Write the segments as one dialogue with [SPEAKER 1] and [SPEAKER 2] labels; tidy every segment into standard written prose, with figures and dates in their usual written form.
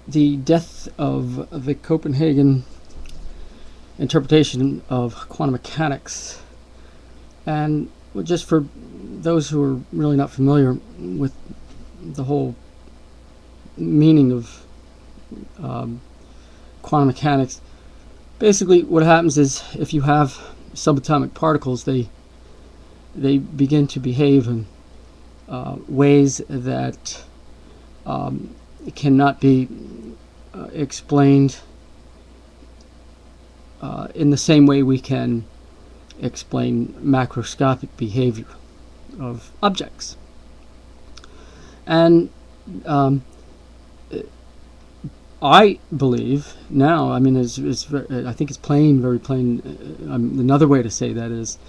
[SPEAKER 1] the death of the Copenhagen interpretation of quantum mechanics. And just for those who are really not familiar with the whole meaning of quantum mechanics, basically what happens is if you have subatomic particles, they begin to behave in ways that cannot be explained in the same way we can explain macroscopic behavior of objects. And I believe now, I mean, it's very, I think it's plain, very plain. Another way to say that is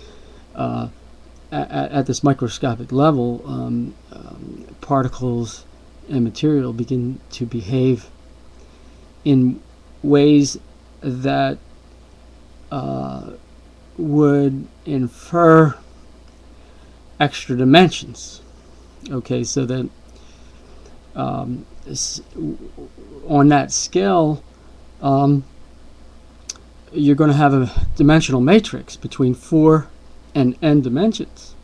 [SPEAKER 1] at this microscopic level, particles and material begin to behave in ways that would infer extra dimensions. Okay, so that on that scale, you're going to have a dimensional matrix between 4 and n dimensions,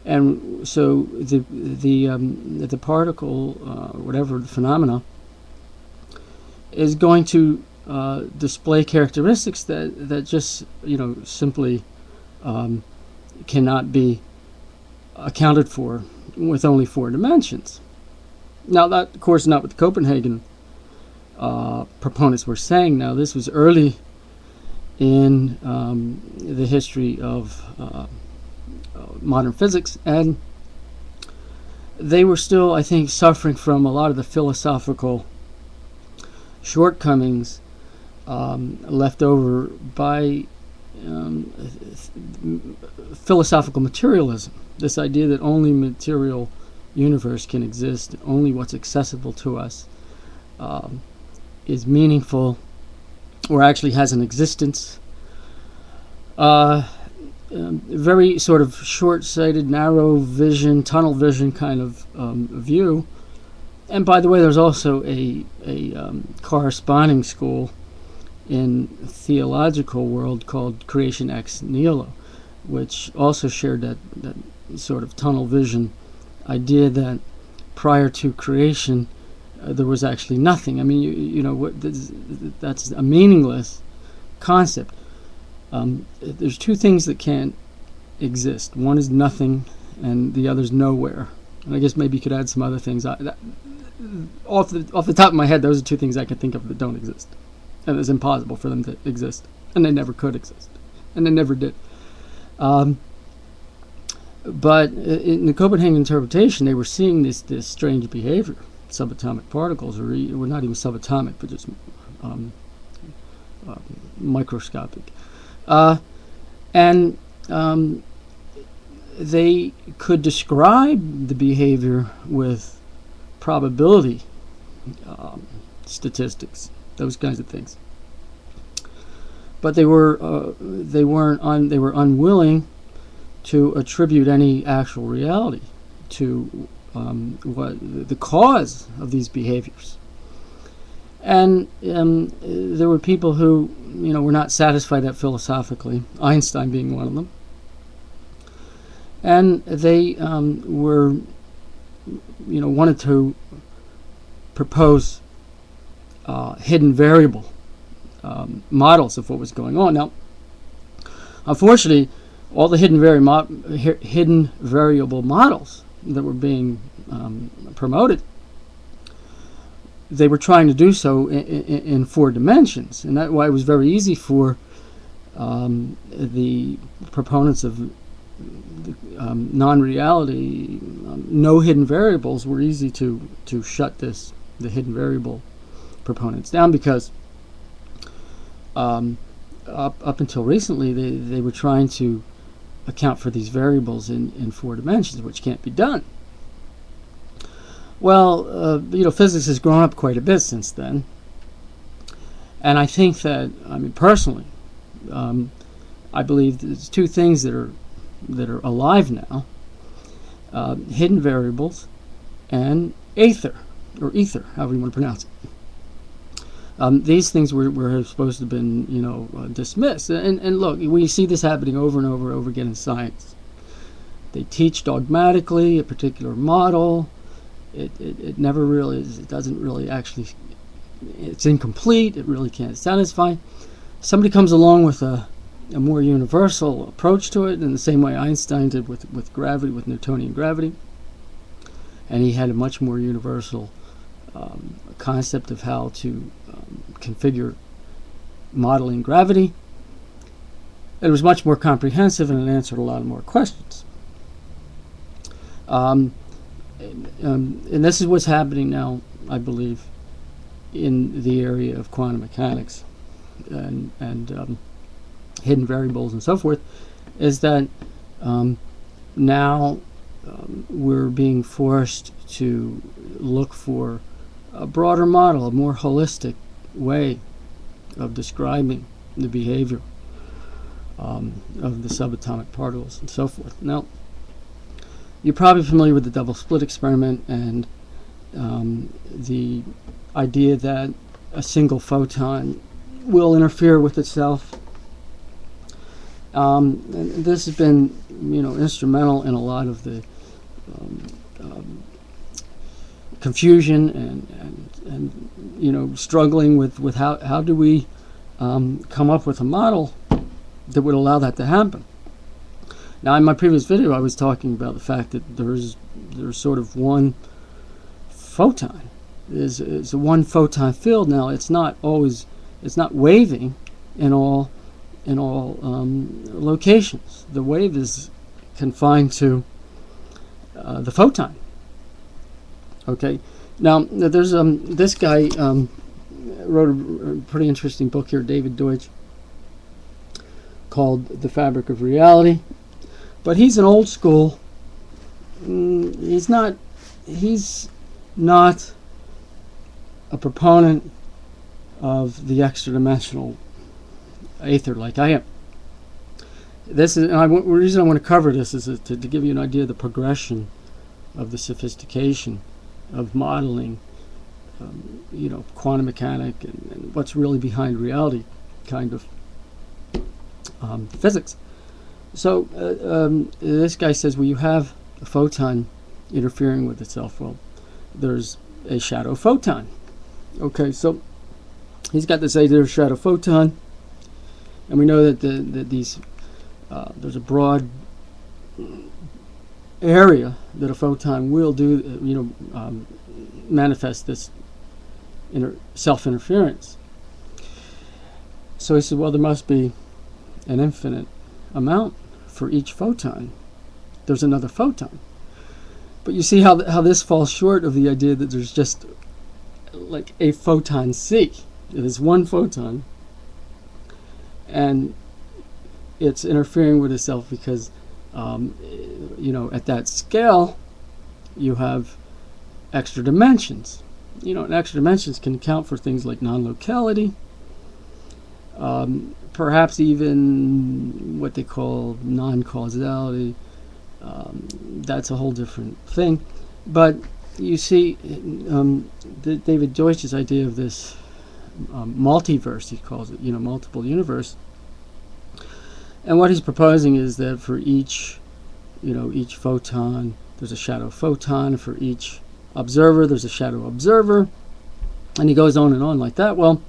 [SPEAKER 1] and so the particle, whatever the phenomena, is going to display characteristics that just simply cannot be accounted for with only 4 dimensions. Now that, of course, is not what the Copenhagen proponents were saying. Now this was early in the history of modern physics, and they were still, I think, suffering from a lot of the philosophical shortcomings left over by philosophical materialism. This idea that only material universe can exist, only what's accessible to us is meaningful or actually has an existence. Very sort of short-sighted, narrow vision, tunnel vision kind of view. And by the way, there's also a corresponding school in theological world called Creation ex nihilo, which also shared that sort of tunnel vision idea that prior to creation there was actually nothing. I mean, that's a meaningless concept. There's 2 things that can't exist. One is nothing, and the other is nowhere. And I guess maybe you could add some other things. Off the top of my head, those are 2 things I can think of that don't exist, and it's impossible for them to exist, and they never could exist, and they never did. But in the Copenhagen interpretation, they were seeing this strange behavior, subatomic particles, or not even subatomic, but just microscopic, and they could describe the behavior with probability statistics, those kinds of things. But they were unwilling to attribute any actual reality to what the cause of these behaviors. And there were people who were not satisfied that philosophically, Einstein being one of them. And they were wanted to propose hidden variable models of what was going on. Now, unfortunately, all the hidden variable models that were being promoted, they were trying to do so in 4 dimensions, and that's why it was very easy for the proponents of non-reality, no hidden variables, were easy to shut the hidden variable proponents down, because up until recently they were trying to account for these variables in 4 dimensions, which can't be done. Well, physics has grown up quite a bit since then, and I think that, personally, I believe there's 2 things that are alive now: hidden variables and aether. or ether, however you want to pronounce it. These things were supposed to have been, dismissed. And look, we see this happening over and over and over again in science. They teach dogmatically a particular model. It never really is, it doesn't really actually, it's incomplete, it really can't satisfy. Somebody comes along with a more universal approach to it, in the same way Einstein did with gravity, with Newtonian gravity. And he had a much more universal concept of how to configure modeling gravity. It was much more comprehensive, and it answered a lot more questions. And this is what's happening now, I believe, in the area of quantum mechanics and hidden variables and so forth, is that now we're being forced to look for a broader model, a more holistic way of describing the behavior of the subatomic particles and so forth. Now, you're probably familiar with the double slit experiment and the idea that a single photon will interfere with itself. And this has been, instrumental in a lot of the confusion and struggling with how do we come up with a model that would allow that to happen. Now, in my previous video, I was talking about the fact that there's sort of one photon. It's a one photon field. Now, it's not waving in all locations. The wave is confined to the photon. Okay. Now, there's this guy wrote a pretty interesting book here, David Deutsch, called The Fabric of Reality. But he's an old school. He's not a proponent of the extra-dimensional aether like I am. This is, the reason I want to cover this is to give you an idea of the progression of the sophistication of modeling, quantum mechanics and what's really behind reality kind of physics. So this guy says, well, you have a photon interfering with itself. Well, there's a shadow photon. Okay, so he's got this idea of shadow photon, and we know that these there's a broad area that a photon will do, manifest this self-interference. So he said, well, there must be an infinite amount for each photon. There's another photon. But you see how this falls short of the idea that there's just like a photon C. It is one photon, and it's interfering with itself because at that scale you have extra dimensions. And extra dimensions can account for things like non-locality, perhaps even what they call non-causality. That's a whole different thing. But you see, David Deutsch's idea of this multiverse, he calls it, multiple universe. And what he's proposing is that for each photon, there's a shadow photon. For each observer, there's a shadow observer. And he goes on and on like that. Well,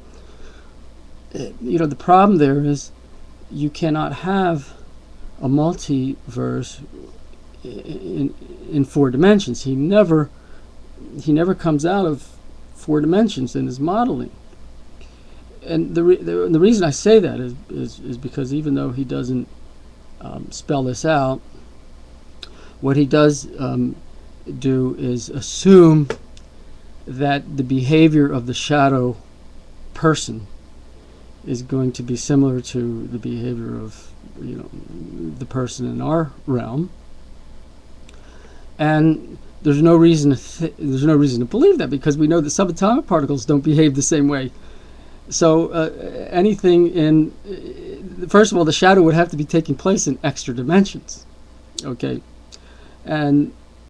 [SPEAKER 1] the problem there is you cannot have a multiverse in 4 dimensions. He never comes out of 4 dimensions in his modeling. And the reason I say that is because even though he doesn't spell this out, what he does do is assume that the behavior of the shadow person is going to be similar to the behavior of the person in our realm, and there's no reason to believe that, because we know that subatomic particles don't behave the same way. So anything first of all, the shadow would have to be taking place in extra dimensions. Okay, and